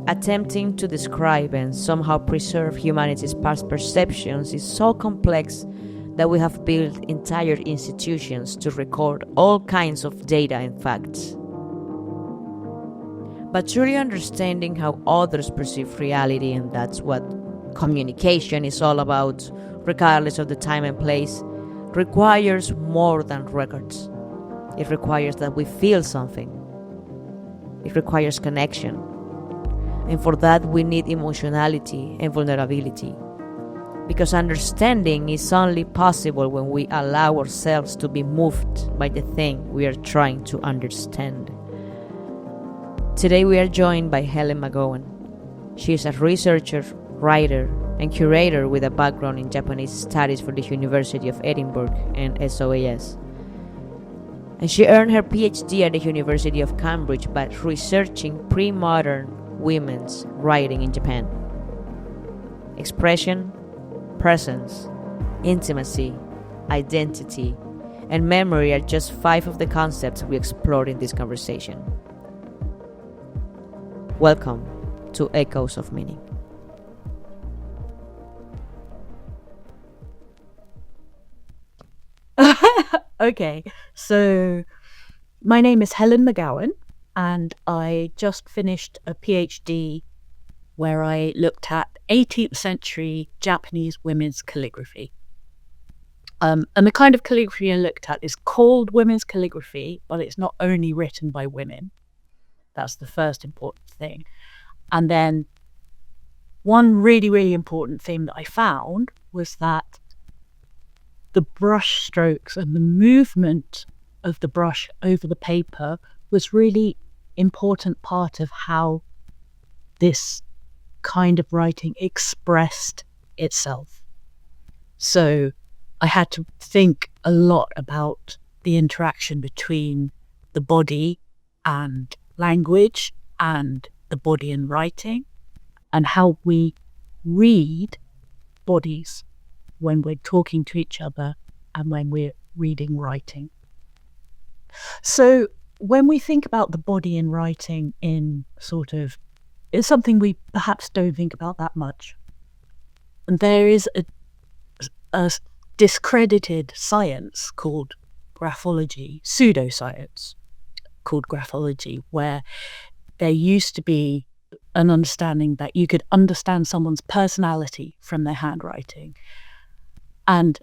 Attempting to describe and somehow preserve humanity's past perceptions is so complex that we have built entire institutions to record all kinds of data and facts. But truly understanding how others perceive reality, and that's what communication is all about, regardless of the time and place, requires more than records. It requires that we feel something. It requires connection. And for that, we need emotionality and vulnerability. Because understanding is only possible when we allow ourselves to be moved by the thing we are trying to understand. Today we are joined by Helen Magowan. She is a researcher, writer, and curator with a background in Japanese studies for the University of Edinburgh and SOAS. And she earned her PhD at the University of Cambridge by researching pre-modern women's writing in Japan. Expression, presence, intimacy, identity, and memory are just 5 of the concepts we explored in this conversation. Welcome to Echoes of Meaning. Okay, so my name is Helen Magowan, and I just finished a PhD where I looked at 18th century Japanese women's calligraphy. And the kind of calligraphy I looked at is called women's calligraphy, but it's not only written by women. That's the first important thing. And then one really, really important thing that I found was that the brush strokes and the movement of the brush over the paper was really important part of how this kind of writing expressed itself. So I had to think a lot about the interaction between the body and language and the body and writing, and how we read bodies when we're talking to each other and when we're reading writing. So when we think about the body in writing in sort of, it's something we perhaps don't think about that much. And there is a discredited science called graphology, pseudoscience called graphology, where there used to be an understanding that you could understand someone's personality from their handwriting. And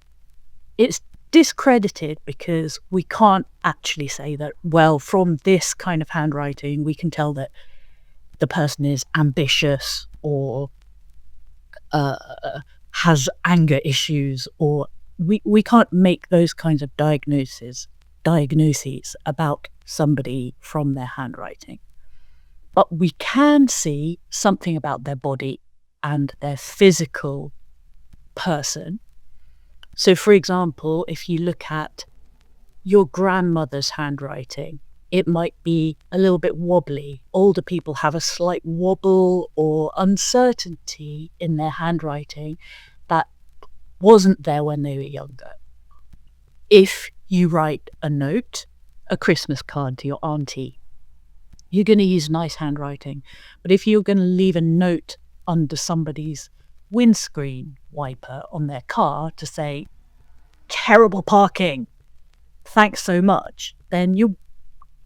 it's discredited because we can't actually say that, well, from this kind of handwriting, we can tell that the person is ambitious or has anger issues, or we can't make those kinds of diagnoses about somebody from their handwriting. But we can see something about their body and their physical person. So, for example, if you look at your grandmother's handwriting, it might be a little bit wobbly. Older people have a slight wobble or uncertainty in their handwriting that wasn't there when they were younger. If you write a note, a Christmas card to your auntie, you're going to use nice handwriting. But if you're going to leave a note under somebody's windscreen wiper on their car to say, terrible parking, thanks so much, then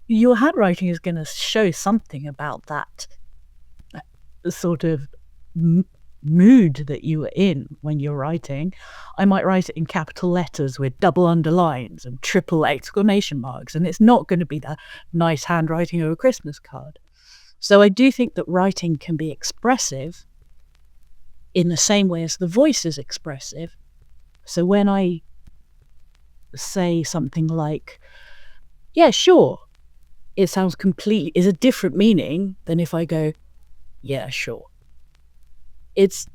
your handwriting is going to show something about that sort of mood that you were in when you're writing. I might write it in capital letters with double underlines and triple exclamation marks, and it's not going to be the nice handwriting of a Christmas card. So I do think that writing can be expressive in the same way as the voice is expressive. So when I say something like, yeah, sure, it sounds completely, is a different meaning than if I go, yeah, sure. It's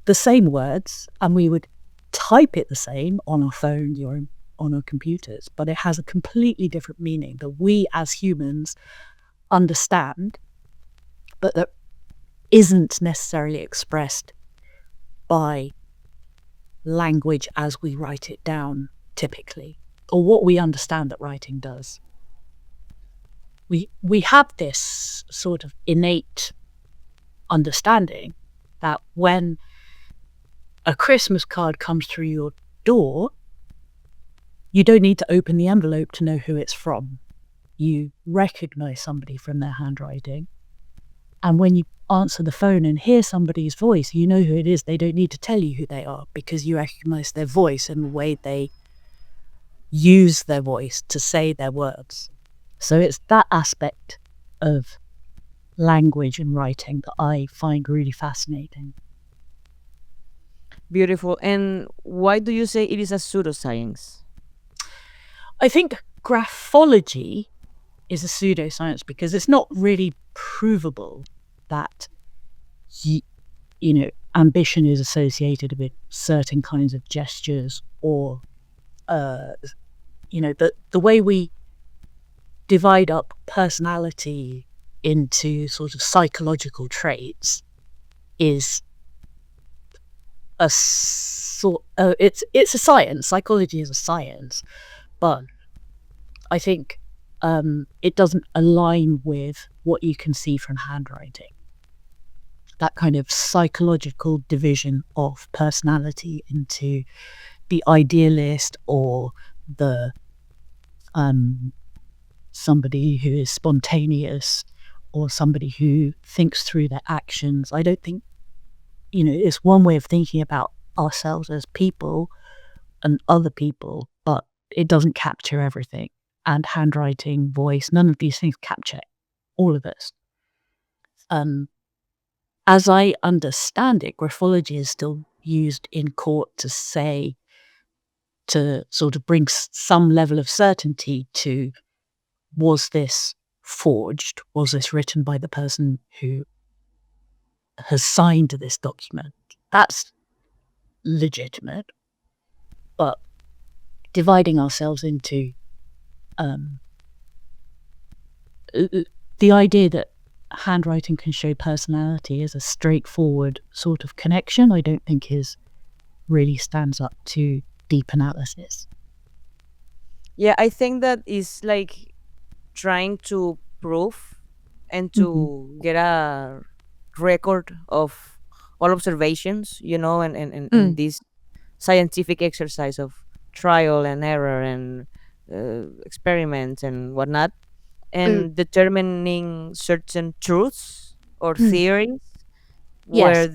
the same words, and we would type it the same on our phones or on our computers, but it has a completely different meaning that we as humans understand, but that isn't necessarily expressed by language as we write it down typically. or what we understand that writing does. We have this sort of innate understanding that when a Christmas card comes through your door, you don't need to open the envelope to know who it's from. You recognize somebody from their handwriting. And when you answer the phone and hear somebody's voice, you know who it is. They don't need to tell you who they are because you recognize their voice and the way they use their voice to say their words. So it's that aspect of language and writing that I find really fascinating. Beautiful. And why do you say it is a pseudoscience? I think graphology is a pseudoscience because it's not really provable that ambition is associated with certain kinds of gestures, or the way we divide up personality into sort of psychological traits is a sort. It's a science. Psychology is a science, but I think it doesn't align with what you can see from handwriting. That kind of psychological division of personality into the idealist or the somebody who is spontaneous or somebody who thinks through their actions. I don't think, it's one way of thinking about ourselves as people and other people, but it doesn't capture everything. And handwriting, voice, none of these things capture all of us. As I understand it, graphology is still used in court to sort of bring some level of certainty to, was this forged? Was this written by the person who has signed this document? That's legitimate. But dividing ourselves into the idea that handwriting can show personality is a straightforward sort of connection, I don't think really stands up to deep analysis. Yeah, I think that is like trying to prove and to get a record of all observations, and this scientific exercise of trial and error and experiments and whatnot, and determining certain truths or theories where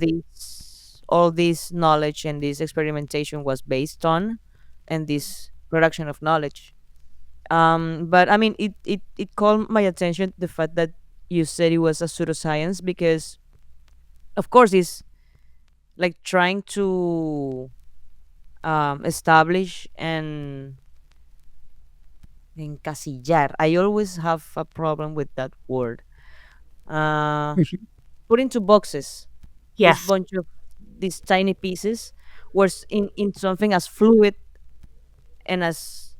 all this knowledge and this experimentation was based on, and this production of knowledge. But I mean, it called my attention the fact that you said it was a pseudoscience, because of course it's like trying to establish and encasillar. I always have a problem with that word. Put into boxes this Yes. bunch of these tiny pieces, whereas in something as fluid and as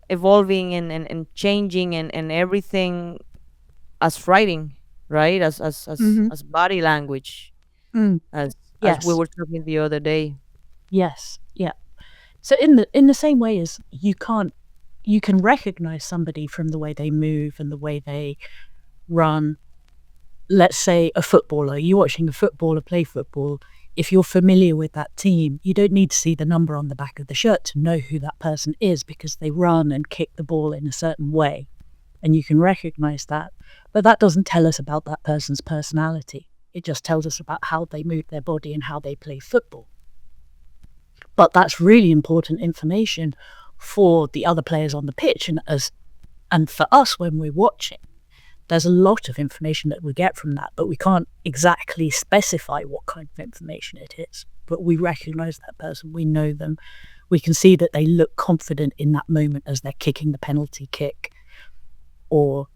evolving and changing and everything as writing, right? As body language, as we Yes. were talking the other day. Yes. Yeah. So in the same way as you can recognize somebody from the way they move and the way they run. Let's say a footballer, you're watching a footballer play football. If you're familiar with that team, you don't need to see the number on the back of the shirt to know who that person is, because they run and kick the ball in a certain way, and you can recognize that. But that doesn't tell us about that person's personality. It just tells us about how they move their body and how they play football. But that's really important information for the other players on the pitch, and for us when we're watching. There's a lot of information that we get from that, but we can't exactly specify what kind of information it is. But we recognize that person, we know them, we can see that they look confident in that moment as they're kicking the penalty kick, or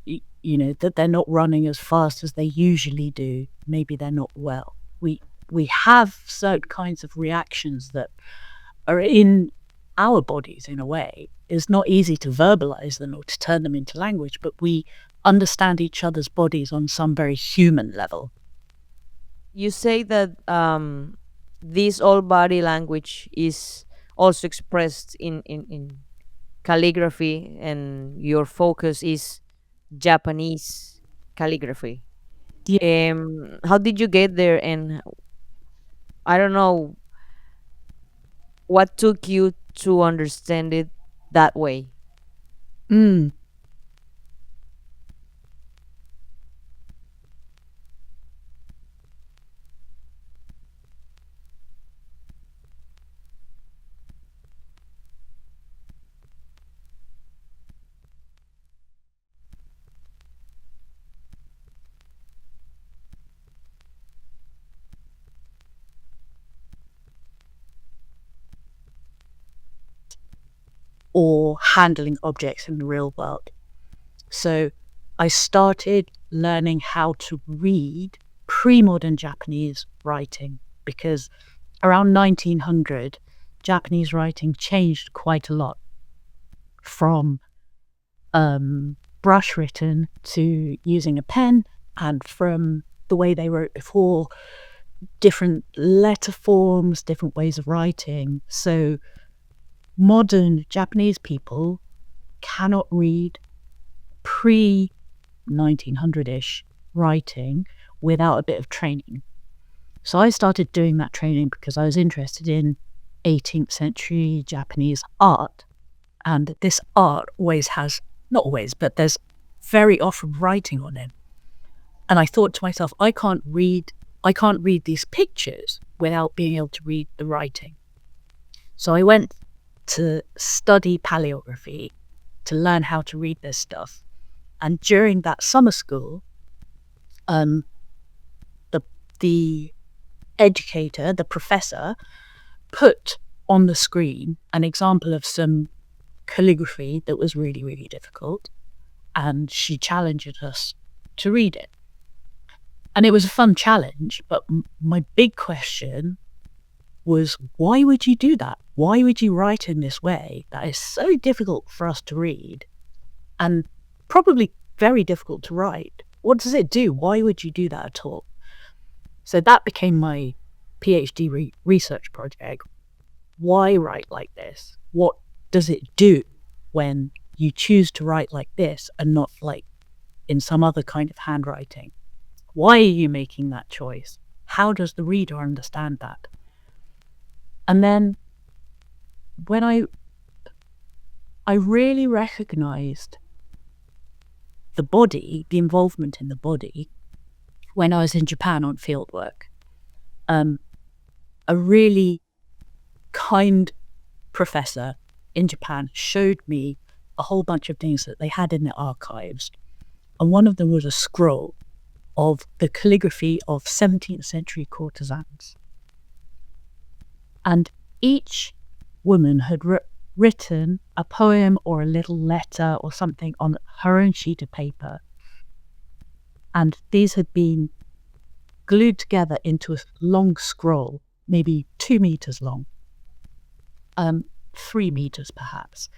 that they're not running as fast as they usually do. Maybe they're not well. We have certain kinds of reactions that are in our bodies in a way. It's not easy to verbalize them or to turn them into language, but we understand each other's bodies on some very human level. You say that this all body language is also expressed in calligraphy and your focus is Japanese calligraphy. Yeah. How did you get there? And I don't know what took you to understand it that way. Mm. Or handling objects in the real world. So I started learning how to read pre-modern Japanese writing because around 1900, Japanese writing changed quite a lot from brush written to using a pen, and from the way they wrote before, different letter forms, different ways of writing. So modern Japanese people cannot read pre 1900-ish writing without a bit of training. So I started doing that training because I was interested in 18th century Japanese art. And this art always has, not always, but there's very often writing on it. And I thought to myself, I can't read these pictures without being able to read the writing. So I went to study paleography to learn how to read this stuff. And during that summer school, the educator, the professor, put on the screen an example of some calligraphy that was really, really difficult. And she challenged us to read it. And it was a fun challenge, but my big question was, why would you do that? Why would you write in this way that is so difficult for us to read and probably very difficult to write? What does it do? Why would you do that at all? So that became my PhD research project. Why write like this? What does it do when you choose to write like this and not like in some other kind of handwriting? Why are you making that choice? How does the reader understand that? And then when I really recognized the body, the involvement in the body, when I was in Japan on fieldwork. A really kind professor in Japan showed me a whole bunch of things that they had in their archives. And one of them was a scroll of the calligraphy of 17th century courtesans. And each woman had written a poem or a little letter or something on her own sheet of paper. And these had been glued together into a long scroll, maybe 2 meters long, 3 meters perhaps.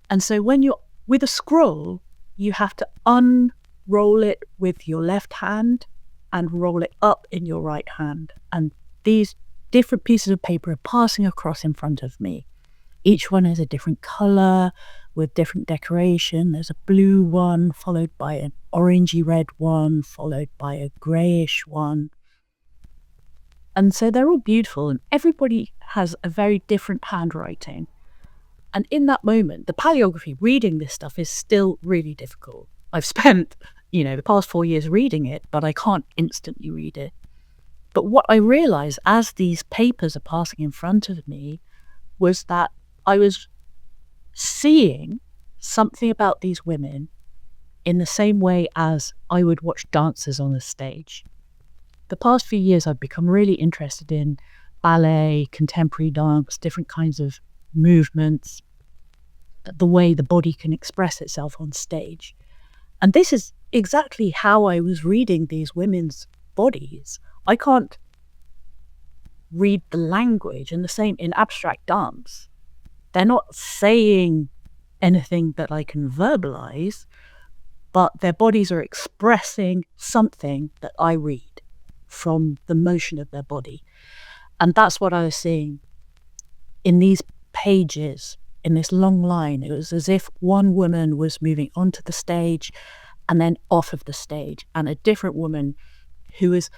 And so when you're with a scroll, you have to unroll it with your left hand and roll it up in your right hand. And these different pieces of paper are passing across in front of me. Each one is a different color with different decoration. There's a blue one, followed by an orangey red one, followed by a grayish one. And so they're all beautiful, and everybody has a very different handwriting. And in that moment, the paleography, reading this stuff is still really difficult. I've spent, the past 4 years reading it, but I can't instantly read it. But what I realized as these papers are passing in front of me was that I was seeing something about these women in the same way as I would watch dancers on a stage. The past few years, I've become really interested in ballet, contemporary dance, different kinds of movements, the way the body can express itself on stage. And this is exactly how I was reading these women's bodies. I can't read the language, and the same in abstract dance. They're not saying anything that I can verbalize, but their bodies are expressing something that I read from the motion of their body. And that's what I was seeing in these pages in this long line. It was as if one woman was moving onto the stage and then off of the stage, and a different woman who is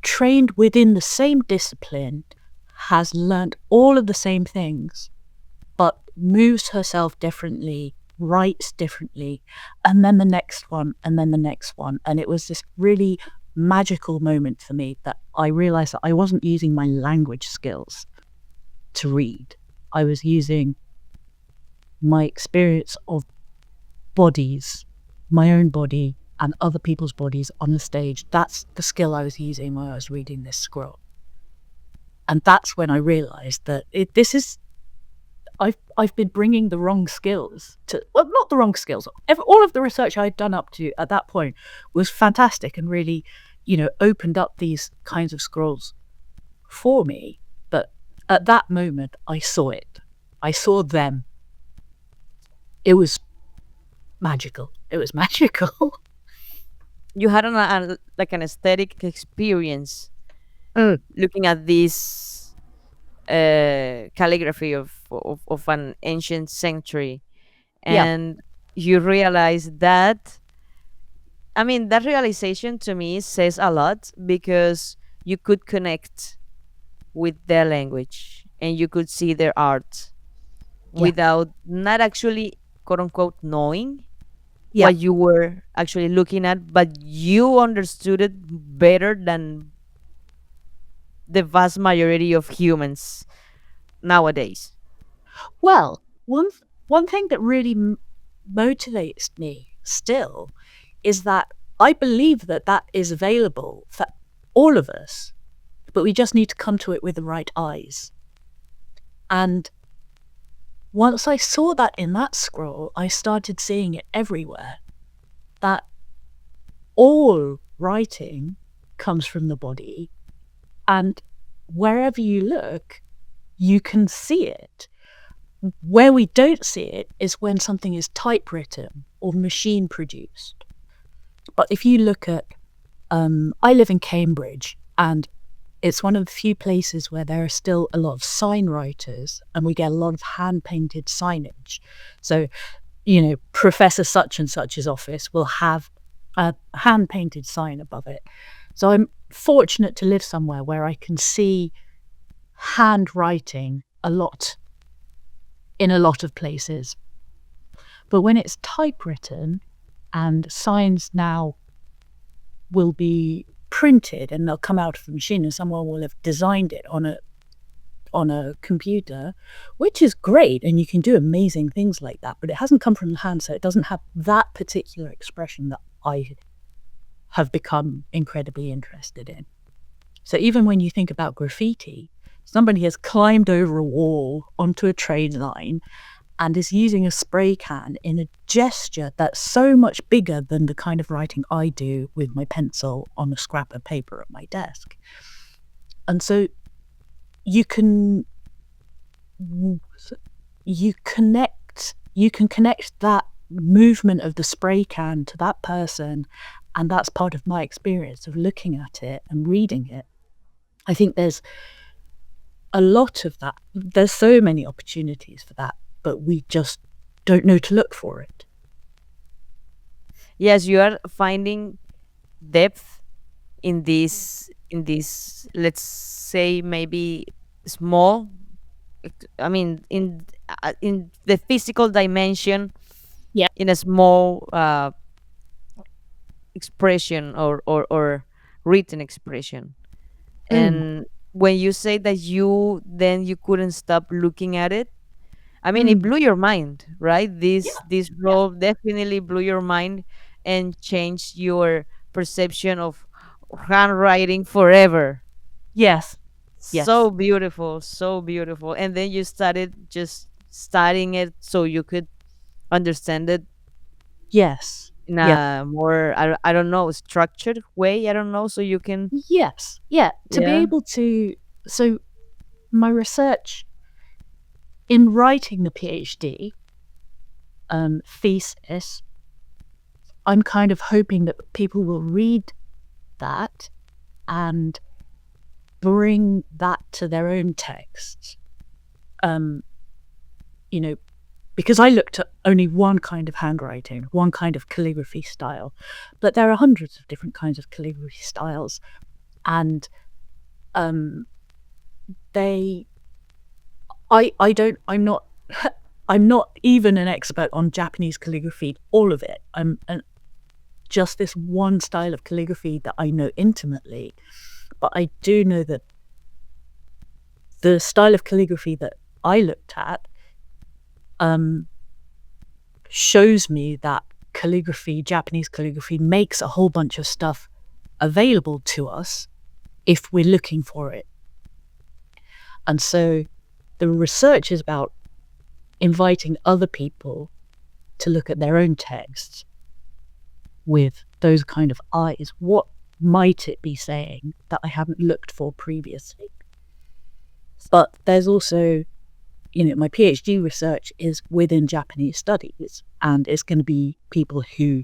trained within the same discipline, has learnt all of the same things, but moves herself differently, writes differently, and then the next one, and then the next one. And it was this really magical moment for me that I realized that I wasn't using my language skills to read. I was using my experience of bodies, my own body and other people's bodies on the stage. That's the skill I was using when I was reading this scroll. And that's when I realized that I've been bringing the wrong skills to, well, not the wrong skills. All of the research I'd done up to at that point was fantastic and really, opened up these kinds of scrolls for me. But at that moment, I saw it. I saw them. It was magical. It was magical. You had an aesthetic experience looking at this calligraphy of an ancient century, Yeah. and you realize that. I mean, that realization to me says a lot, because you could connect with their language and you could see their art Yeah. without not actually, quote unquote, knowing Yeah. what you were actually looking at, but you understood it better than the vast majority of humans nowadays. Well, one thing that really motivates me still is that I believe that is available for all of us, but we just need to come to it with the right eyes. And once I saw that in that scroll, I started seeing it everywhere, that all writing comes from the body, and wherever you look, you can see it. Where we don't see it is when something is typewritten or machine produced. But if you look at, I live in Cambridge, and it's one of the few places where there are still a lot of sign writers, and we get a lot of hand-painted signage. So, Professor such and such's office will have a hand-painted sign above it. So I'm fortunate to live somewhere where I can see handwriting in a lot of places. But when it's typewritten, and signs now will be printed and they'll come out of the machine, and someone will have designed it on a computer, which is great, and you can do amazing things like that, but it hasn't come from the hand, so it doesn't have that particular expression that I have become incredibly interested in. So even when you think about graffiti, somebody has climbed over a wall onto a train line and is using a spray can in a gesture that's so much bigger than the kind of writing I do with my pencil on a scrap of paper at my desk. And so you can connect that movement of the spray can to that person, and that's part of my experience of looking at it and reading it. I think there's a lot of that. There's so many opportunities for that, but we just don't know to look for it. Yes, you are finding depth in this, let's say, maybe small, I mean, in the physical dimension. Yeah. In a small expression, or written expression. And when you say that you couldn't stop looking at it, I mean, it blew your mind, right? This role definitely blew your mind and changed your perception of handwriting forever. Yes. So beautiful, so beautiful. And then you started just studying it so you could understand it Yes. in a more, I don't know, structured way. I don't know, so you can. Yes. Yeah. To be Yeah. able to. So my research in writing the PhD thesis, I'm kind of hoping that people will read that and bring that to their own texts. because I looked at only one kind of handwriting, one kind of calligraphy style, but there are hundreds of different kinds of calligraphy styles, and I'm not I'm not even an expert on Japanese calligraphy, all of it. I'm just this one style of calligraphy that I know intimately, but I do know that the style of calligraphy that I looked at shows me that Japanese calligraphy, makes a whole bunch of stuff available to us if we're looking for it. And so the research is about inviting other people to look at their own texts with those kind of eyes. What might it be saying that I haven't looked for previously? But there's also, my PhD research is within Japanese studies, and it's going to be people who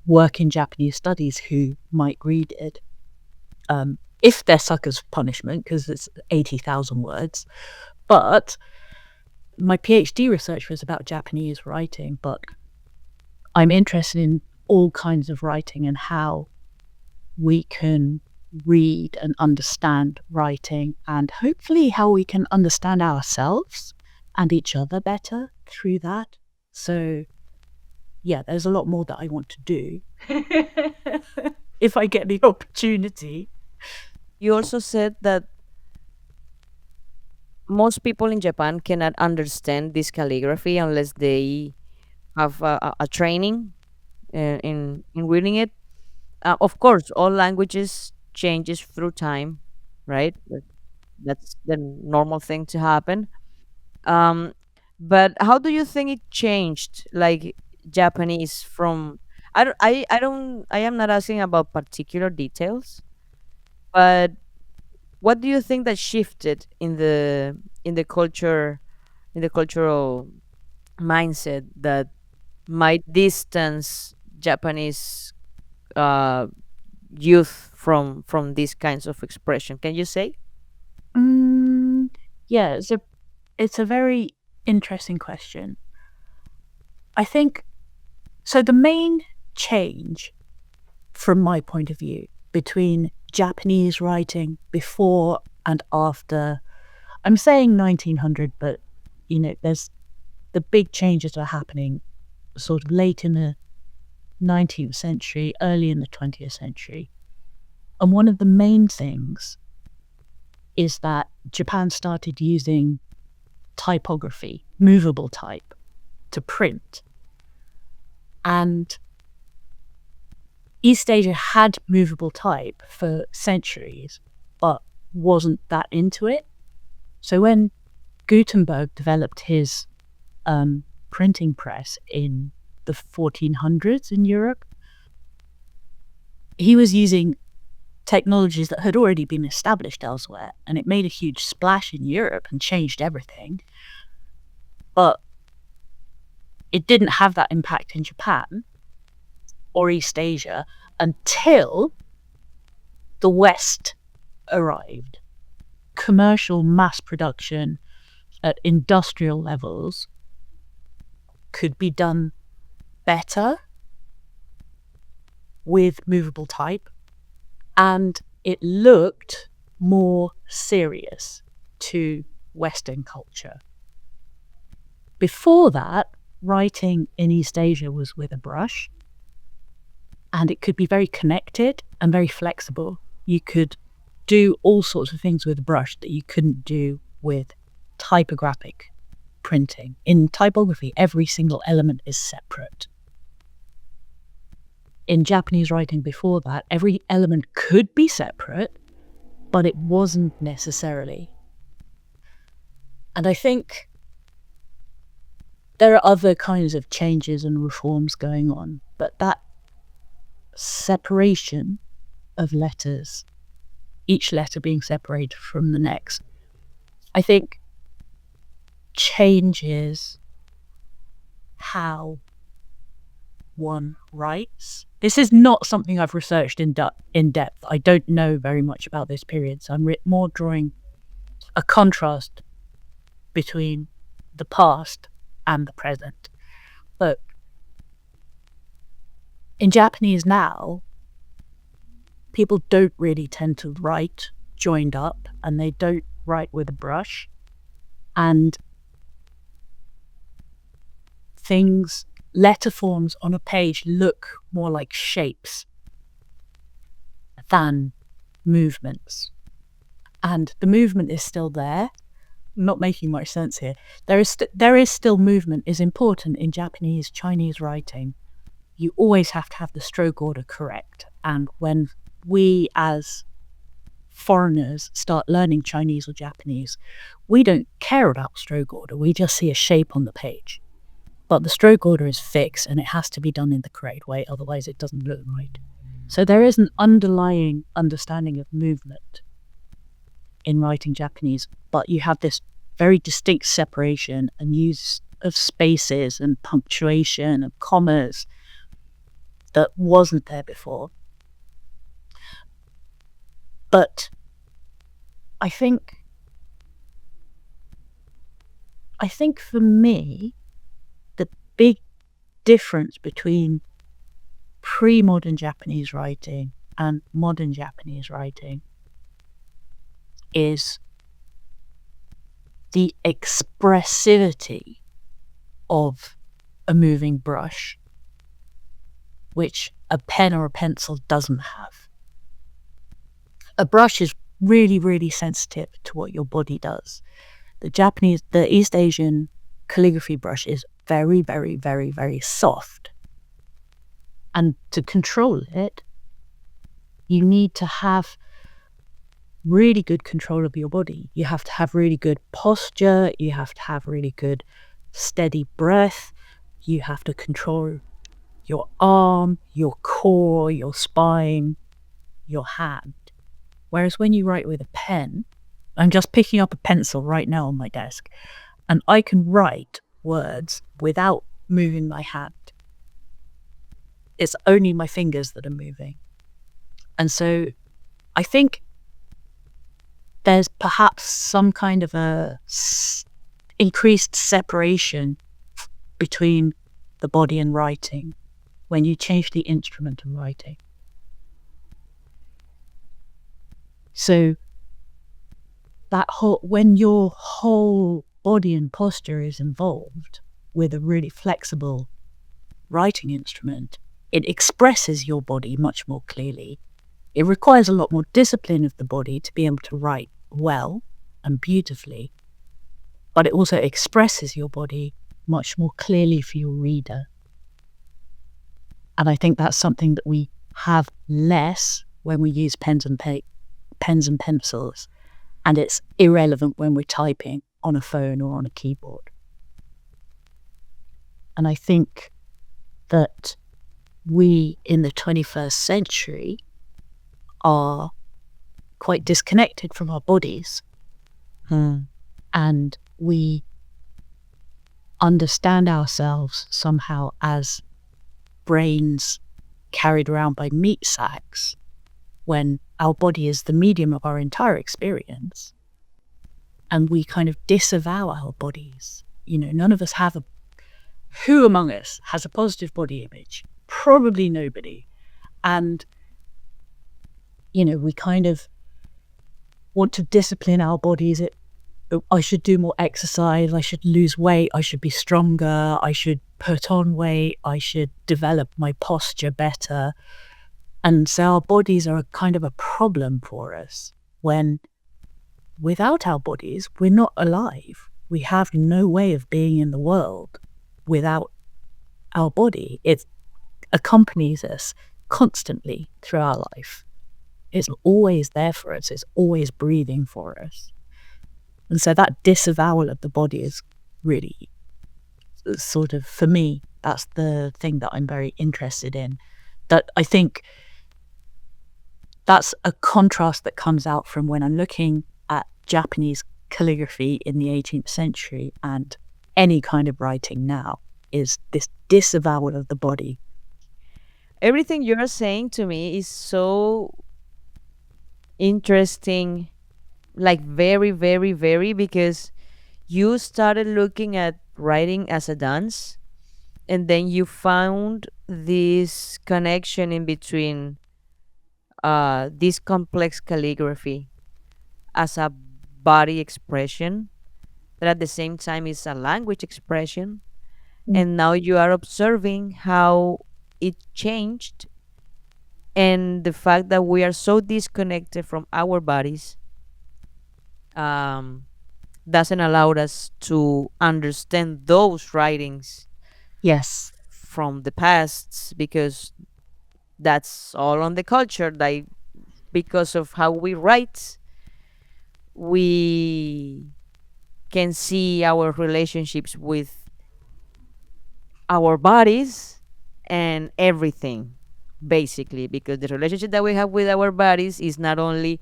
work in Japanese studies who might read it. If they're suckers for punishment, because it's 80,000 words. But my PhD research was about Japanese writing, but I'm interested in all kinds of writing and how we can read and understand writing, and hopefully how we can understand ourselves and each other better through that. So yeah, there's a lot more that I want to do if I get the opportunity. You also said that most people in Japan cannot understand this calligraphy unless they have a training in reading it. Of course, all languages changes through time, right? That's the normal thing to happen. Um, but how do you think it changed, like Japanese from? I am not asking about particular details, but what do you think that shifted in the culture, in the cultural mindset that might distance Japanese uh, youth from these kinds of expression? Can you say? Yeah, it's a very interesting question. I think so. The main change, from my point of view, between Japanese writing before and after, I'm saying 1900, but there's the big changes are happening sort of late in the 19th century, early in the 20th century. And one of the main things is that Japan started using typography, movable type, to print. And East Asia had movable type for centuries, but wasn't that into it. So when Gutenberg developed his printing press in the 1400s in Europe, he was using technologies that had already been established elsewhere, and it made a huge splash in Europe and changed everything. But it didn't have that impact in Japan or East Asia until the West arrived. Commercial mass production at industrial levels could be done better with movable type, and it looked more serious to Western culture. Before that, writing in East Asia was with a brush, and it could be very connected and very flexible. You could do all sorts of things with a brush that you couldn't do with typographic printing. In typography, every single element is separate. In Japanese writing before that, every element could be separate, but it wasn't necessarily. And I think there are other kinds of changes and reforms going on, but that separation of letters, each letter being separated from the next, I think changes how one writes. This is not something I've researched in depth. I don't know very much about this period, so I'm more drawing a contrast between the past and the present. But in Japanese now, people don't really tend to write joined up, and they don't write with a brush. And letter forms on a page look more like shapes than movements. And the movement is still there. Not making much sense here. There is still movement is important in Japanese, Chinese writing. You always have to have the stroke order correct. And when we as foreigners start learning Chinese or Japanese, we don't care about stroke order. We just see a shape on the page. But the stroke order is fixed and it has to be done in the correct way, otherwise it doesn't look right. So there is an underlying understanding of movement in writing Japanese, but you have this very distinct separation and use of spaces and punctuation and commas that wasn't there before. But I think for me, the big difference between pre-modern Japanese writing and modern Japanese writing is the expressivity of a moving brush, which a pen or a pencil doesn't have. A brush is really, really sensitive to what your body does. The East Asian calligraphy brush is very, very, very, very soft. And to control it, you need to have really good control of your body. You have to have really good posture. You have to have really good steady breath. You have to control your arm, your core, your spine, your hand. Whereas when you write with a pen, I'm just picking up a pencil right now on my desk, and I can write words without moving my hand. It's only my fingers that are moving. And so I think there's perhaps some kind of a increased separation between the body and writing when you change the instrument of writing. So when your whole body and posture is involved with a really flexible writing instrument, it expresses your body much more clearly. It requires a lot more discipline of the body to be able to write well and beautifully, but it also expresses your body much more clearly for your reader. And I think that's something that we have less when we use pens and pencils, and it's irrelevant when we're typing on a phone or on a keyboard. And I think that we in the 21st century are quite disconnected from our bodies. And we understand ourselves somehow as brains carried around by meat sacks, when our body is the medium of our entire experience. And we kind of disavow our bodies. None of us who among us has a positive body image? Probably nobody. And we kind of want to discipline our bodies. I should do more exercise, I should lose weight, I should be stronger, I should put on weight, I should develop my posture better. And so our bodies are a kind of a problem for us, when without our bodies, we're not alive. We have no way of being in the world without our body. It accompanies us constantly through our life. It's always there for us. It's always breathing for us. And so that disavowal of the body is really sort of, for me, that's the thing that I'm very interested in. That I think that's a contrast that comes out from when I'm looking at Japanese calligraphy in the 18th century and any kind of writing now, is this disavowal of the body. Everything you're saying to me is so interesting, like very, very, very, because you started looking at writing as a dance, and then you found this connection in between this complex calligraphy as a body expression that at the same time is a language expression. Mm. And now you are observing how it changed, and the fact that we are so disconnected from our bodies um, doesn't allow us to understand those writings Yes. from the past, because that's all on the culture. Like, because of how we write, we can see our relationships with our bodies and everything, basically, because the relationship that we have with our bodies is not only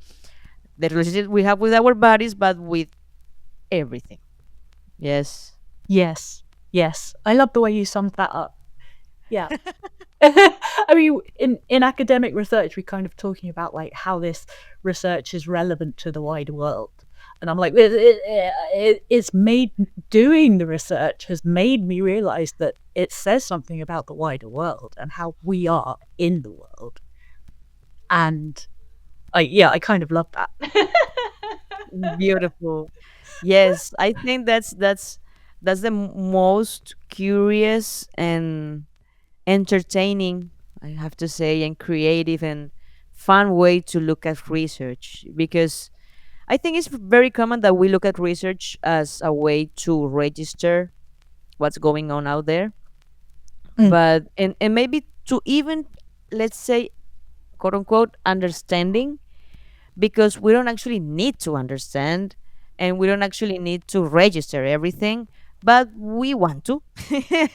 the relationship we have with our bodies, but with everything. Yes. Yes. Yes. I love the way you summed that up. Yeah. I mean, in academic research, we're kind of talking about like how this research is relevant to the wider world, and I'm like, it's made doing the research has made me realize that it says something about the wider world and how we are in the world, and I kind of love that. Beautiful. Yes, I think that's the most curious and entertaining, I have to say, and creative and fun way to look at research, because I think it's very common that we look at research as a way to register what's going on out there, Mm. but and maybe to even, let's say, quote unquote, understanding, because we don't actually need to understand, and we don't actually need to register everything, but we want to.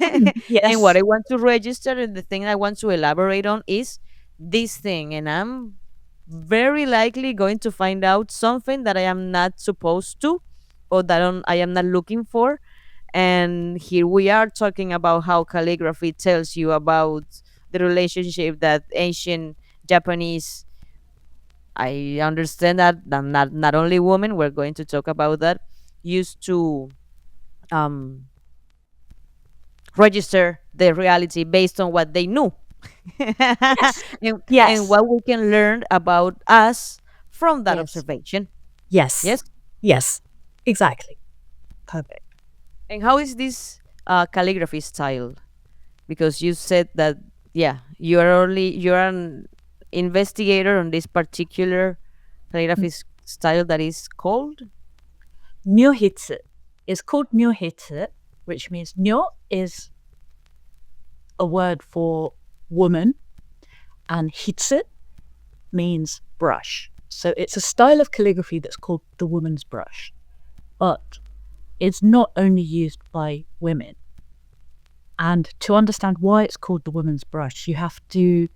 And what Yes. I want to register and the thing I want to elaborate on is this thing, and I'm very likely going to find out something that I am not supposed to, or that I am not looking for. And here we are talking about how calligraphy tells you about the relationship that ancient Japanese, I understand that not only women, we're going to talk about that, used to um, register the reality based on what they knew. Yes. And Yes. what we can learn about us from that Yes. observation. Yes. Yes. Yes. Exactly. Perfect. And how is this calligraphy style? Because you said that, yeah, you're an investigator on this particular calligraphy style that is called. Myohitsu is called myohitsu, which means myo is a word for woman, and hitsu means brush. So it's a style of calligraphy that's called the woman's brush, but it's not only used by women. And to understand why it's called the woman's brush, you have to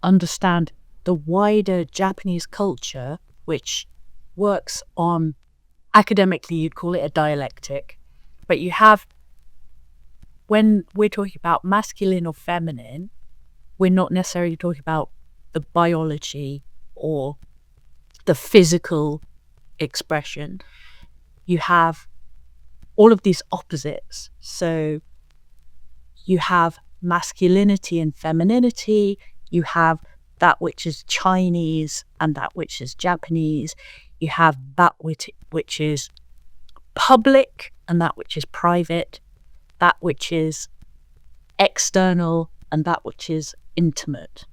understand the wider Japanese culture, which works on, academically, you'd call it a dialectic, but you have, when we're talking about masculine or feminine, we're not necessarily talking about the biology or the physical expression. You have all of these opposites. So you have masculinity and femininity, you have that which is Chinese and that which is Japanese, you have that which is public and that which is private, that which is external and that which is intimate.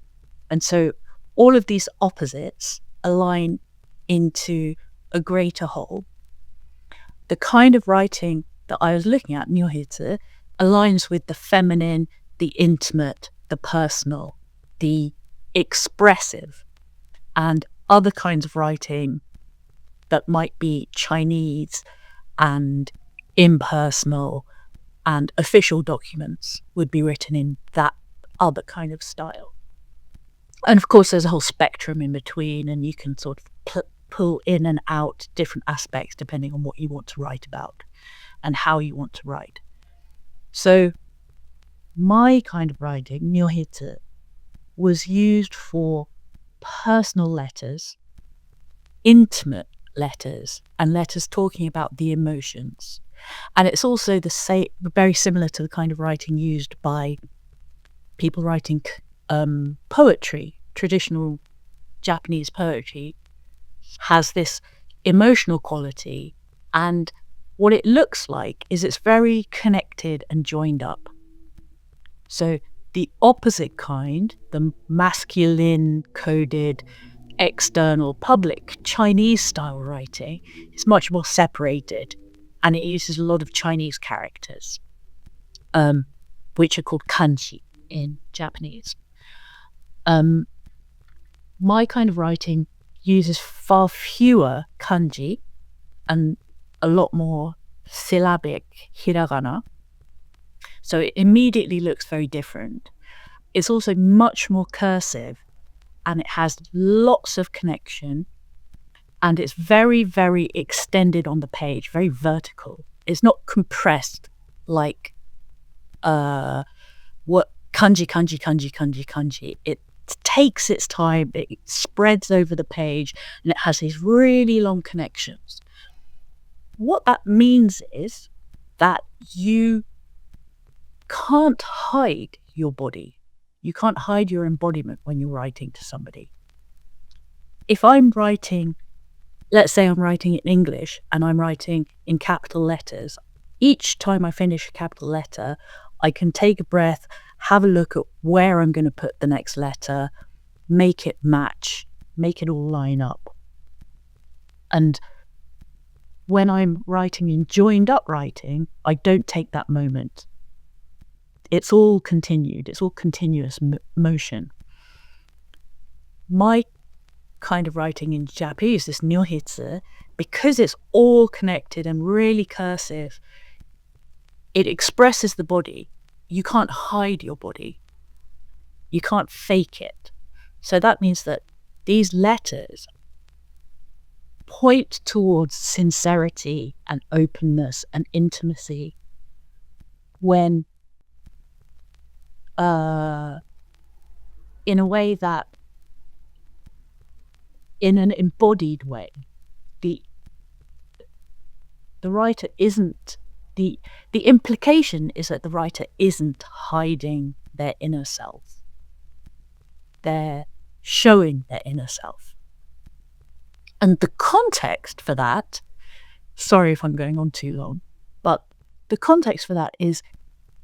And so all of these opposites align into a greater whole. The kind of writing that I was looking at, Nyohitsu, aligns with the feminine, the intimate, the personal, the expressive, and other kinds of writing that might be Chinese and impersonal and official documents would be written in that other kind of style. And of course, there's a whole spectrum in between, and you can sort of pull in and out different aspects depending on what you want to write about and how you want to write. So my kind of writing, Nyohitsu, was used for personal letters, intimate letters and letters talking about the emotions. And it's also very similar to the kind of writing used by people writing poetry. Traditional Japanese poetry has this emotional quality, and what it looks like is it's very connected and joined up. So the opposite kind, the masculine coded external public Chinese style writing, is much more separated, and it uses a lot of Chinese characters, which are called kanji in Japanese. My kind of writing uses far fewer kanji and a lot more syllabic hiragana. So it immediately looks very different. It's also much more cursive, and it has lots of connection, and it's very, very extended on the page, very vertical. It's not compressed like what kanji. It takes its time, it spreads over the page, and it has these really long connections. What that means is that you can't hide your body. You can't hide your embodiment when you're writing to somebody. If I'm writing, let's say I'm writing in English and I'm writing in capital letters, each time I finish a capital letter, I can take a breath, have a look at where I'm going to put the next letter, make it match, make it all line up. And when I'm writing in joined up writing, I don't take that moment. It's all continued. It's all continuous motion. My kind of writing in Japanese, this nyohitsu, because it's all connected and really cursive, it expresses the body. You can't hide your body. You can't fake it. So that means that these letters point towards sincerity and openness and intimacy when in a way that, in an embodied way, the writer isn't, the implication is that the writer isn't hiding their inner self. They're showing their inner self. And the context for that, sorry if I'm going on too long, but the context for that is,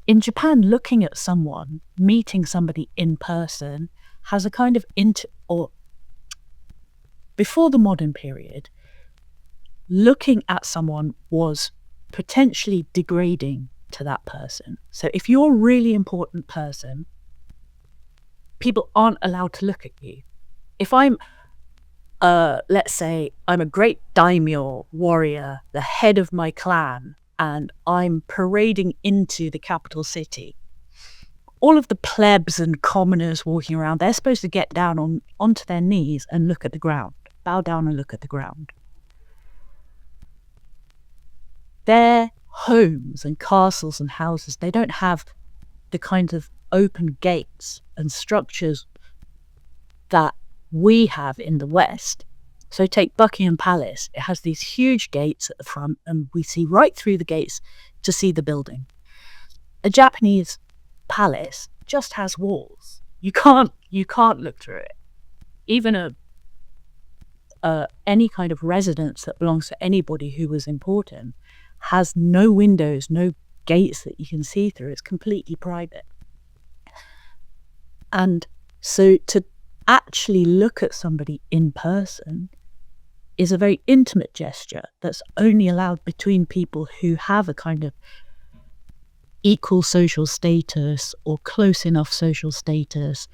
in Japan, looking at someone, meeting somebody in person, has a kind of before the modern period, looking at someone was potentially degrading to that person. So if you're a really important person, people aren't allowed to look at you. If I'm, let's say, I'm a great daimyo warrior, the head of my clan, and I'm parading into the capital city, all of the plebs and commoners walking around, they're supposed to get down onto their knees and look at the ground, bow down and look at the ground. Their homes and castles and houses, they don't have the kinds of open gates and structures that we have in the West. So take Buckingham Palace. It has these huge gates at the front, and we see right through the gates to see the building. A Japanese palace just has walls. You can't look through it. Even any kind of residence that belongs to anybody who was important has no windows, no gates that you can see through. It's completely private. And so to actually look at somebody in person is a very intimate gesture that's only allowed between people who have a kind of equal social status or close enough social status,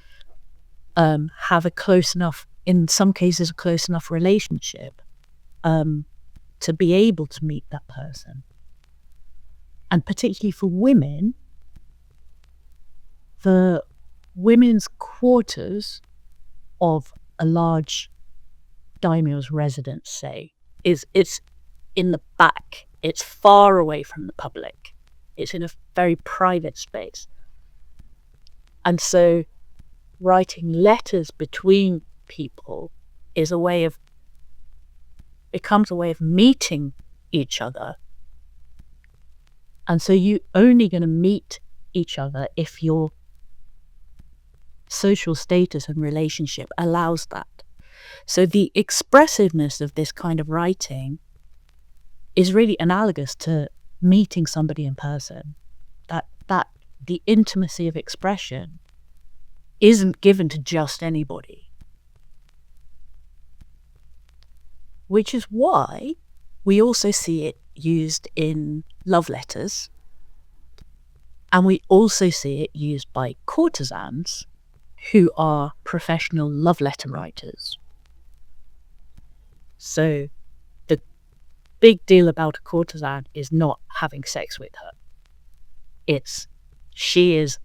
have a close enough, in some cases, a close enough relationship to be able to meet that person. And particularly for women, the women's quarters of a large daimyo's residence, say, it's in the back. It's far away from the public. It's in a very private space. And so writing letters between people is a way of becomes a way of meeting each other. And so you're only going to meet each other if your social status and relationship allows that. So the expressiveness of this kind of writing is really analogous to meeting somebody in person. That the intimacy of expression isn't given to just anybody. Which is why we also see it used in love letters, and we also see it used by courtesans who are professional love letter writers. So the big deal about a courtesan is not having sex with her. It's she's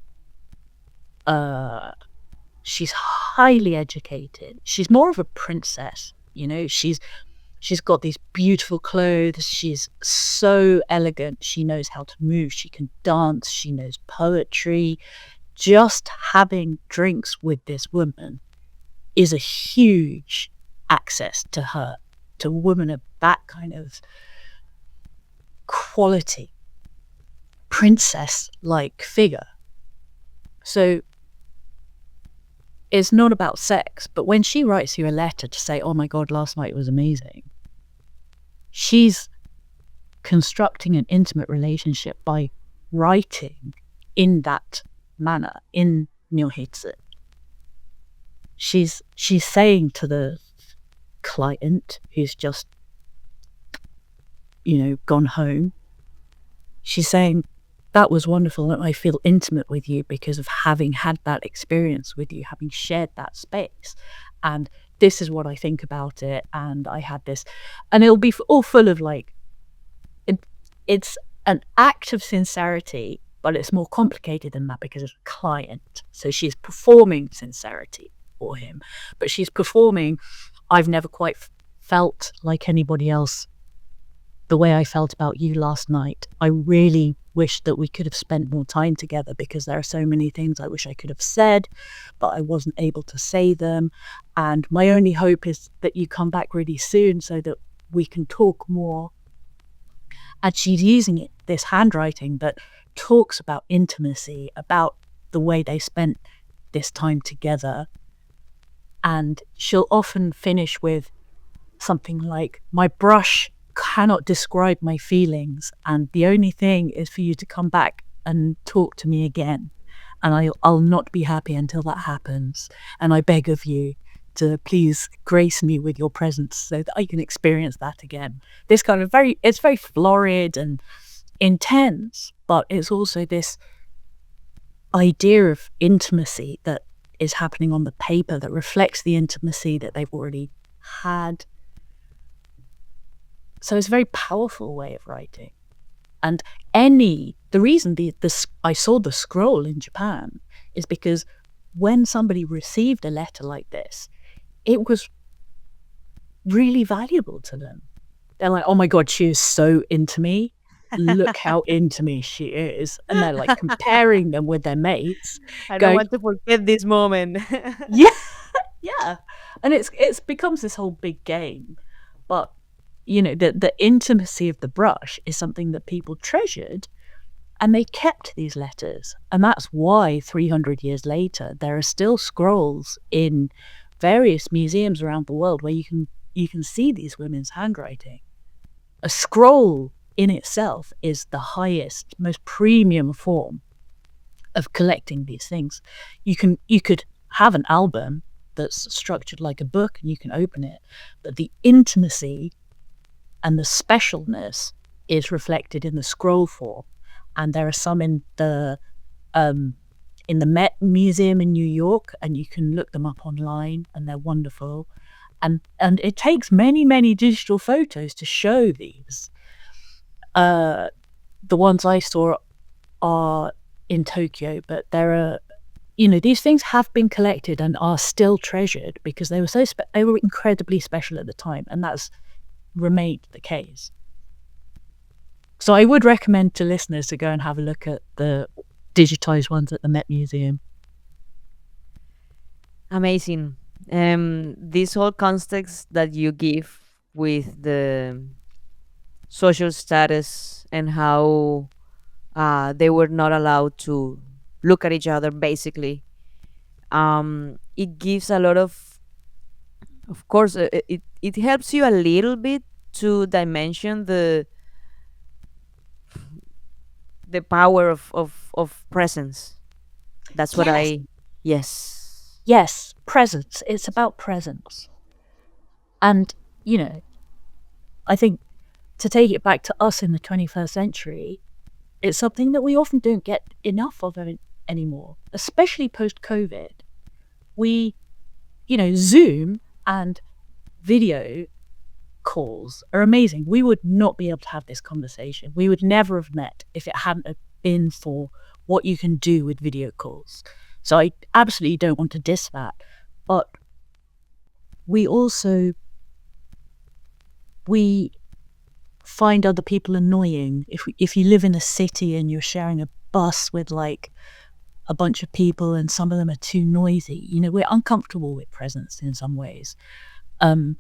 highly educated. She's more of a princess, you know. She's got these beautiful clothes. She's so elegant. She knows how to move. She can dance. She knows poetry. Just having drinks with this woman is a huge access to her, to a woman of that kind of quality, princess-like figure. So it's not about sex, but when she writes you a letter to say, oh my God, last night was amazing, she's constructing an intimate relationship by writing in that manner, in Nyohitsu. She's saying to the client who's just, gone home, she's saying, that was wonderful, and I feel intimate with you because of having had that experience with you, having shared that space. And this is what I think about it, and I had this. And it'll be all full of it's an act of sincerity, but it's more complicated than that because it's a client. So she's performing sincerity for him, but she's performing, I've never quite felt like anybody else the way I felt about you last night. I really wish that we could have spent more time together because there are so many things I wish I could have said, but I wasn't able to say them. And my only hope is that you come back really soon so that we can talk more. And she's using this handwriting that talks about intimacy, about the way they spent this time together. And she'll often finish with something like, my brush cannot describe my feelings, and the only thing is for you to come back and talk to me again, and I'll not be happy until that happens, and I beg of you to please grace me with your presence so that I can experience that again. This kind of it's very florid and intense, but it's also this idea of intimacy that is happening on the paper that reflects the intimacy that they've already had. So it's a very powerful way of writing. And the reason I saw the scroll in Japan is because when somebody received a letter like this, it was really valuable to them. They're like, oh my God, she is so into me. Look how into me she is. And they're like comparing them with their mates. I don't want to forget this moment. Yeah. And it's becomes this whole big game. But the intimacy of the brush is something that people treasured, and they kept these letters. And that's why 300 years later, there are still scrolls in various museums around the world where you can see these women's handwriting. A scroll in itself is the highest, most premium form of collecting these things. You could have an album that's structured like a book and you can open it, but the intimacy and the specialness is reflected in the scroll form. And there are some in the Met Museum in New York, and you can look them up online, and they're wonderful. And it takes many, many digital photos to show these. The ones I saw are in Tokyo, but there are, these things have been collected and are still treasured because they were incredibly special at the time, and that's remained the case. So I would recommend to listeners to go and have a look at the digitized ones at the Met Museum. Amazing. This whole context that you give with the social status and how they were not allowed to look at each other, basically. It gives a lot of course, it helps you a little bit to dimension the power of presence. That's what Yes. yes. Yes, presence. It's about presence. And, I think to take it back to us in the 21st century, it's something that we often don't get enough of anymore, especially post COVID. We, Zoom and video calls are amazing. We would not be able to have this conversation. We would never have met if it hadn't have been for what you can do with video calls. So I absolutely don't want to diss that. But we also, we find other people annoying. If you live in a city and you're sharing a bus with like a bunch of people and some of them are too noisy, we're uncomfortable with presence in some ways. But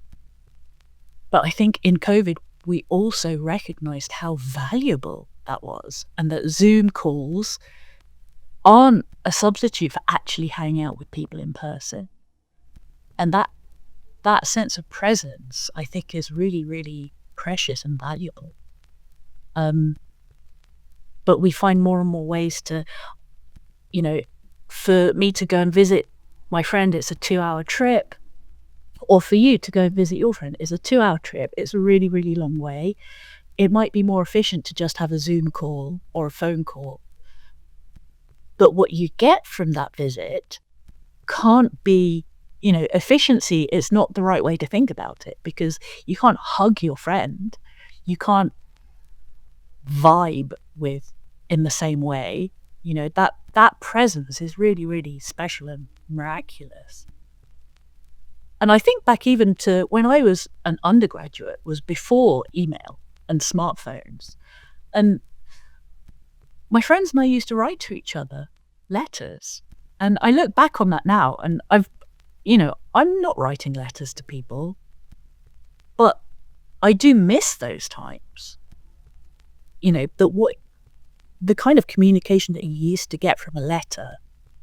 I think in COVID, we also recognized how valuable that was, and that Zoom calls aren't a substitute for actually hanging out with people in person. And that sense of presence, I think, is really, really precious and valuable. But we find more and more ways to, for me to go and visit my friend, it's a 2-hour trip. Or for you to go and visit your friend, it's a 2-hour trip. It's a really, really long way. It might be more efficient to just have a Zoom call or a phone call. But what you get from that visit can't be, efficiency is not the right way to think about it, because you can't hug your friend. You can't vibe with in the same way. That presence is really, really special and miraculous. And I think back even to when I was an undergraduate, was before email and smartphones. And my friends and I used to write to each other letters. And I look back on that now, and I'm not writing letters to people, but I do miss those times. The kind of communication that you used to get from a letter,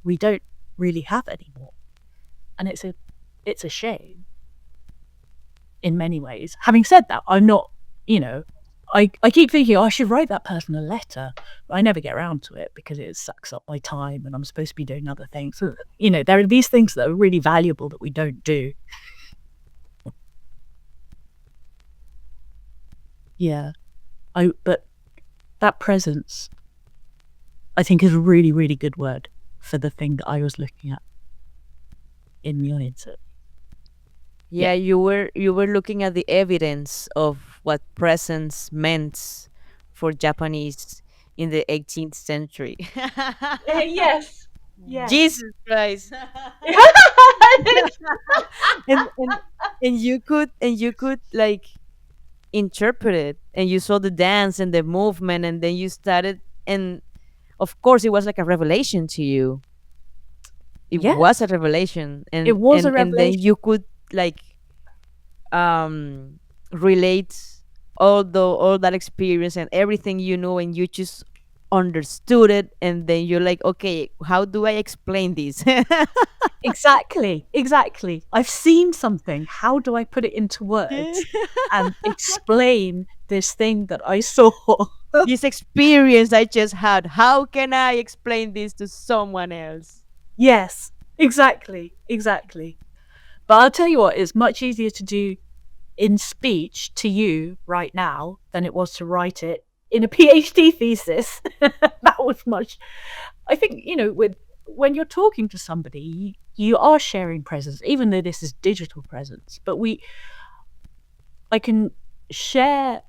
we don't really have anymore. And it's a shame in many ways. Having said that, I'm not, I keep thinking, I should write that person a letter, but I never get around to it because it sucks up my time and I'm supposed to be doing other things. So, there are these things that are really valuable that we don't do. Yeah. But that presence, I think, is a really, really good word for the thing that I was looking at in your answer. Yeah, you were looking at the evidence of what presence meant for Japanese in the 18th century. Yes. Jesus Christ. and, and you could like interpret it, and you saw the dance and the movement, and then you started, and of course it was like a revelation to you. It Yes. was a revelation, and It was a and then revelation. you could like relate all that experience and everything you know, and you just understood it, and then you're like, okay, how do I explain this? Exactly. I've seen something. How do I put it into words and explain this thing that I saw? This experience I just had, how can I explain this to someone else? Yes, exactly. But I'll tell you what, it's much easier to do in speech to you right now than it was to write it in a PhD thesis. That was much. I think, when you're talking to somebody, you are sharing presence, even though this is digital presence. But I can share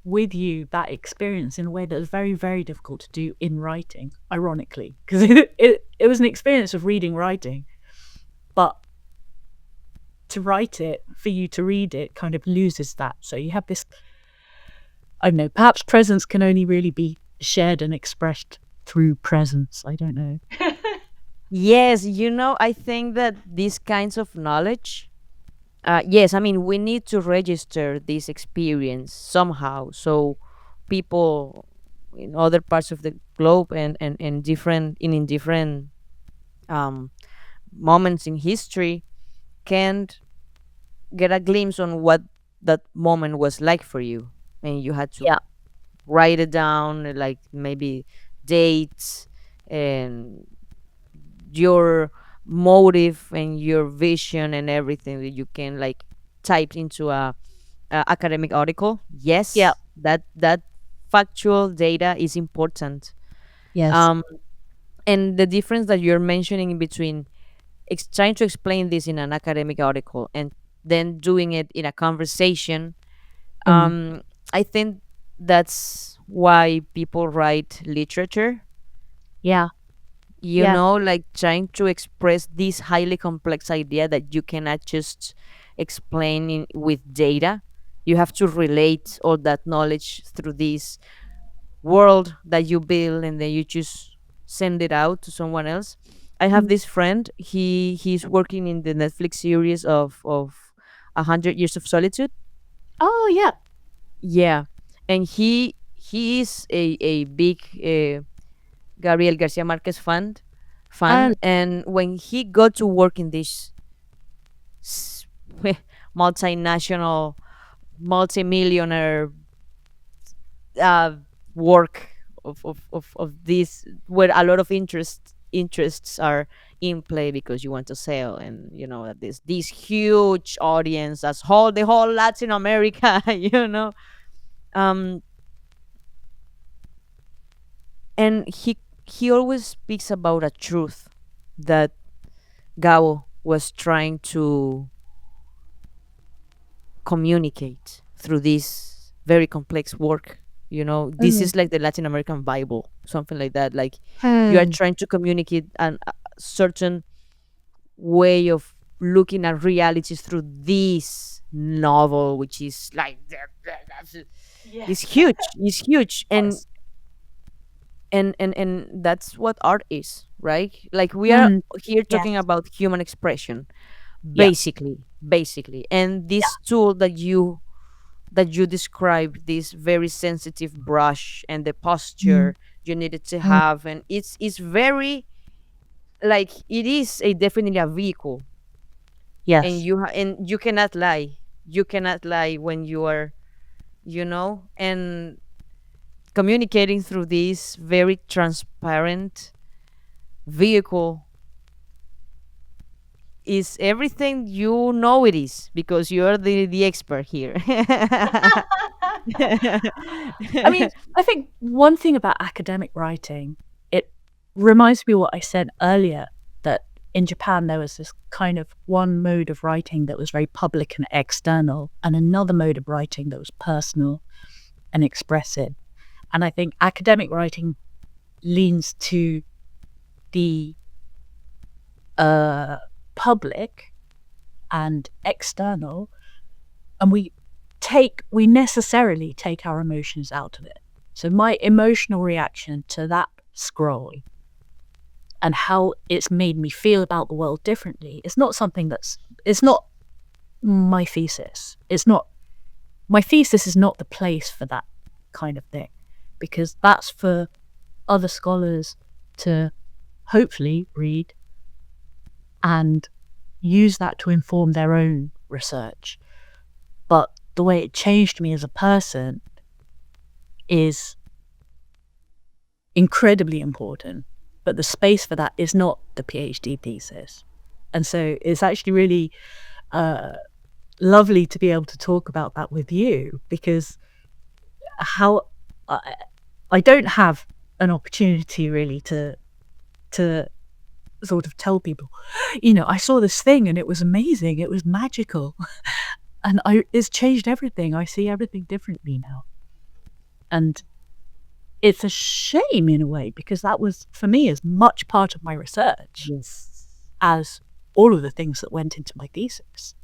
with you that experience in a way that is very, very difficult to do in writing, ironically, because it was an experience of reading writing. But to write it, for you to read it, kind of loses that. So you have this, I don't know, perhaps presence can only really be shared and expressed through presence. I don't know. Yes, I think that these kinds of knowledge Yes, I mean, we need to register this experience somehow, so people in other parts of the globe and different in different um, moments in history can get a glimpse on what that moment was like for you, and you had to Yeah. write it down, like maybe dates and your motive and your vision and everything that you can like type into a academic article. Yeah. Yes, that factual data is important. Yes. um and the difference that you're mentioning in between trying to explain this in an academic article and then doing it in a conversation, Mm. um I think that's why people write literature, Yeah. you Yeah. know, like trying to express this highly complex idea that you cannot just explain with data. You have to relate all that knowledge through this world that you build, and then you just send it out to someone else. I have Mm. this friend, he's working in the Netflix series of 100 Years of Solitude. Oh, yeah. Yeah, and he is a big Gabriel Garcia Marquez fan, And and when he got to work in this s- multinational, multimillionaire uh, work of this, where a lot of interests are in play because you want to sell, and you know that this huge audience, as whole the whole Latin America, you know, um, and he always speaks about a truth that Gabo was trying to communicate through this very complex work. You know, this mm. is like the Latin American Bible, something like that. Like you are Hmm. trying to communicate a certain way of looking at realities through this novel, which is like it's Yes. huge. It's huge, Yes. and that's what art is, right? Like we are Mm. here talking Yes. about human expression, Yeah. basically, and Yeah. this tool that you described, this very sensitive brush and the Mm. posture you needed to Mm. have, and it's very like it is a definitely a vehicle, and Yes. and you cannot lie, you cannot lie when you are, you know, and communicating through this very transparent vehicle is everything you know it is, because you're the expert here. I mean, I think one thing about academic writing, it reminds me what I said earlier, that in Japan there was this kind of one mode of writing that was very public and external, and another mode of writing that was personal and expressive. And I think academic writing leans to the uh, public and external, and we necessarily take our emotions out of it. So my emotional reaction to that scroll and how it's made me feel about the world differently is not something it's not my thesis. It's not my thesis is not the place for that kind of thing, because that's for other scholars to hopefully read and use that to inform their own research. But the way it changed me as a person is incredibly important. But the space for that is not the PhD thesis. And so it's actually really uh, lovely to be able to talk about that with you, because how I, I don't have an opportunity really to sort of tell people, you know, I saw this thing and it was amazing, it was magical, and it's changed everything. I see everything differently now, and it's a shame in a way, because that was for me as much part of my research Yes, as all of the things that went into my thesis.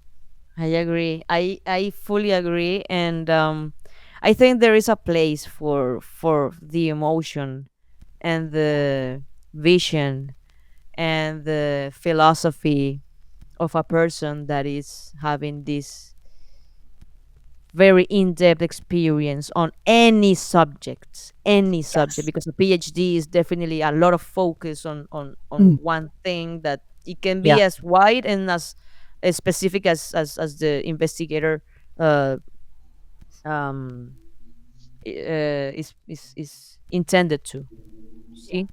I agree. I fully agree, and I think there is a place for the emotion and the vision and the philosophy of a person that is having this very in-depth experience on any subject, Yes. because a PhD is definitely a lot of focus on Mm. one thing, that it can Yeah. be as wide and as specific as the investigator uh, um, is intended to Yeah. see.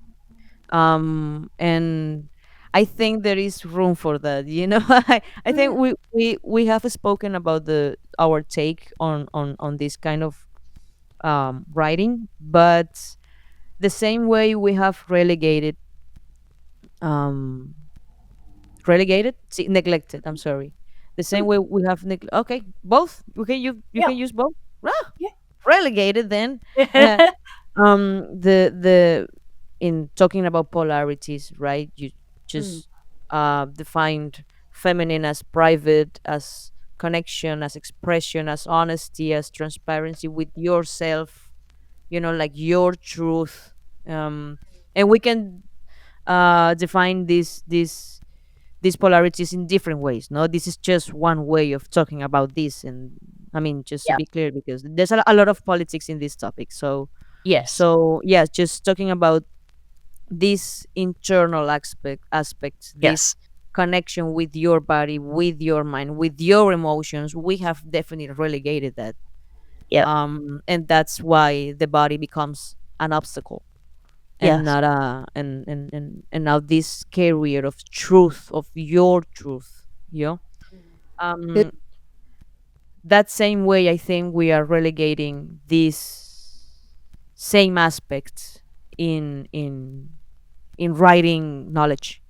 And I think there is room for that, you know. I think Mm. we have spoken about the our take on this kind of writing, but the same way we have um relegated, see, neglected, I'm sorry, the same Mm. way we have okay, both, you Yeah. can use both. Ah, Yeah. relegated then. uh, the in talking about polarities, right? You Mm. just defined feminine as private, as connection, as expression, as honesty, as transparency with yourself, you know, like your truth. And we can define these polarities in different ways. No, this is just one way of talking about this. And I mean, just to Yeah. be clear, because there's a lot of politics in this topic. So Yes. so yeah, just talking about this internal aspects, this Yes. connection with your body, with your mind, with your emotions, we have definitely relegated that. Yeah. And that's why the body becomes an obstacle, and Yes. not a and now this carrier of truth, of your truth, you know. Good. um that same way, I think we are relegating these same aspects in writing knowledge,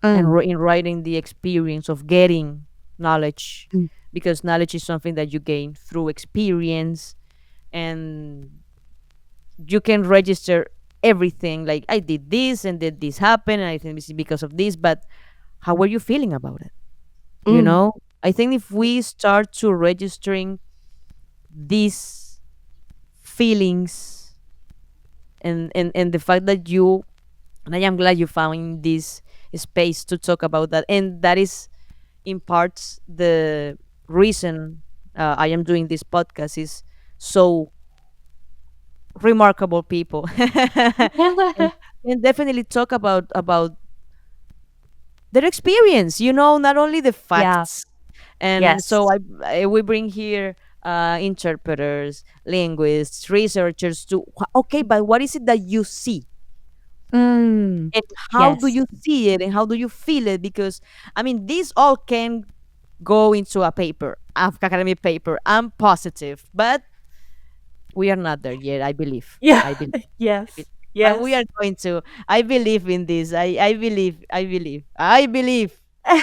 and Mm. in writing the experience of getting knowledge, Mm. because knowledge is something that you gain through experience. And you can register everything, like I did this and did this happen, and I think this is because of this, but how were you feeling about it, you Mm. know? I think if we start to registering these feelings, and the fact that you, and I am glad you found this space to talk about that, and that is in parts the reason I am doing this podcast, is so remarkable people and, and definitely talk about their experience, you know, not only the Yeah. facts. And so Yes. we bring here interpreters, linguists, researchers to okay, but what is it that you see, Mm. and how do Yes. you see it, and how do you feel it? Because I mean, these all can go into a paper, academic paper, I'm positive, but we are not there yet, I believe. Yeah. I believe. I believe. Yes. But we are Yes. going to. I believe in this. I believe. I believe. I believe. I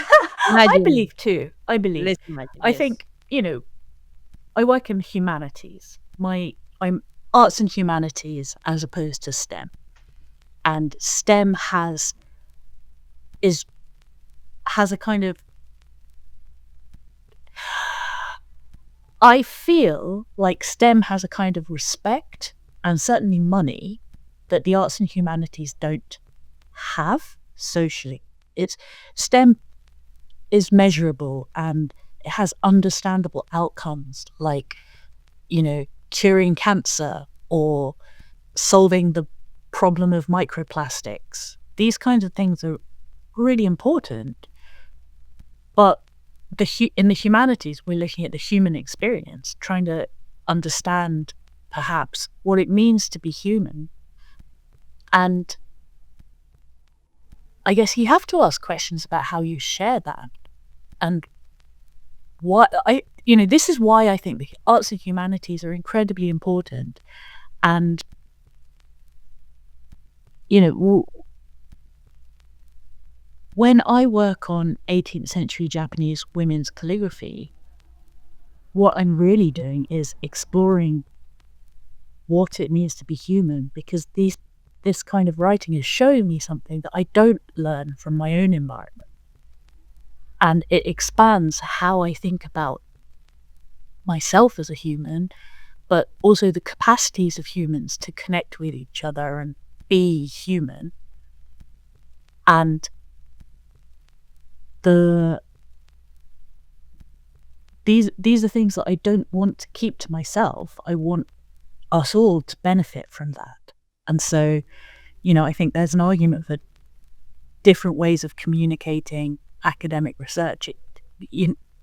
Imagine. believe too. I believe. Let's imagine. I Yes. think, I work in humanities. I'm arts and humanities as opposed to STEM. And STEM is has a kind of, I feel like STEM has a kind of respect and certainly money that the arts and humanities don't have socially. It's STEM is measurable and it has understandable outcomes like, curing cancer or solving the problem of microplastics. These kinds of things are really important. But in the humanities, we're looking at the human experience, trying to understand perhaps what it means to be human. And I guess you have to ask questions about how you share that and what this is why I think the arts and humanities are incredibly important. And, when I work on 18th century Japanese women's calligraphy, what I'm really doing is exploring what it means to be human, because this kind of writing is showing me something that I don't learn from my own environment. And it expands how I think about myself as a human, but also the capacities of humans to connect with each other and be human. And these are things that I don't want to keep to myself. I want us all to benefit from that. And so, I think there's an argument for different ways of communicating academic research.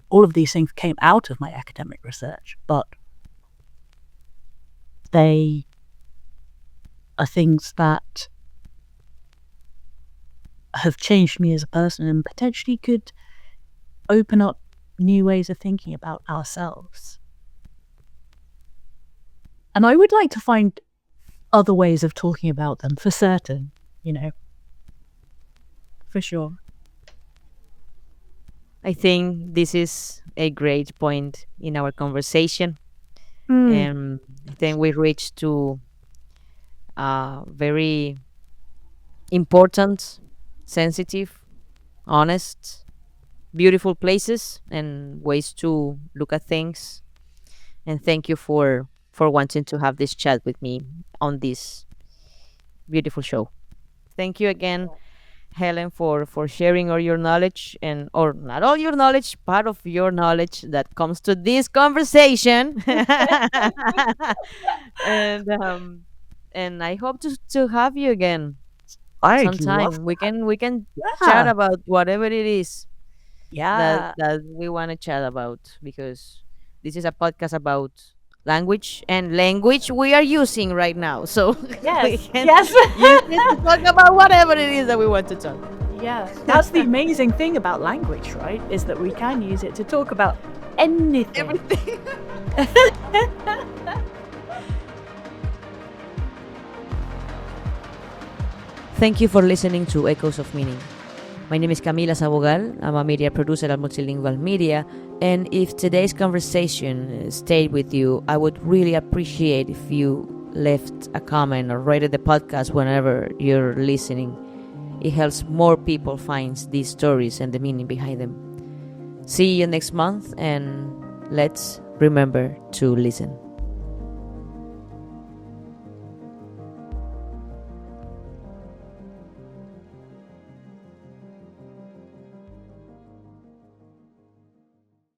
All of these things came out of my academic research, but they are things that have changed me as a person and potentially could open up new ways of thinking about ourselves. And I would like to find other ways of talking about them, for certain, for sure. I think this is a great point in our conversation. And then we reached to very important, sensitive, honest, beautiful places and ways to look at things. And thank you for wanting to have this chat with me on this beautiful show. Thank you again, Helen, for sharing all your knowledge, or not all your knowledge, part of your knowledge that comes to this conversation. and I hope to have you again sometime. We can chat about whatever it is that we want to chat about, because this is a podcast about language, and language we are using right now. So we can use it to talk about whatever it is that we want to talk. Yeah, that's the amazing thing about language, right? Is that we can use it to talk about anything. Everything. Thank you for listening to Echoes of Meaning. My name is Camila Sabogal. I'm a media producer at MultiLingual Media. And if today's conversation stayed with you, I would really appreciate if you left a comment or rated the podcast whenever you're listening. It helps more people find these stories and the meaning behind them. See you next month, and let's remember to listen.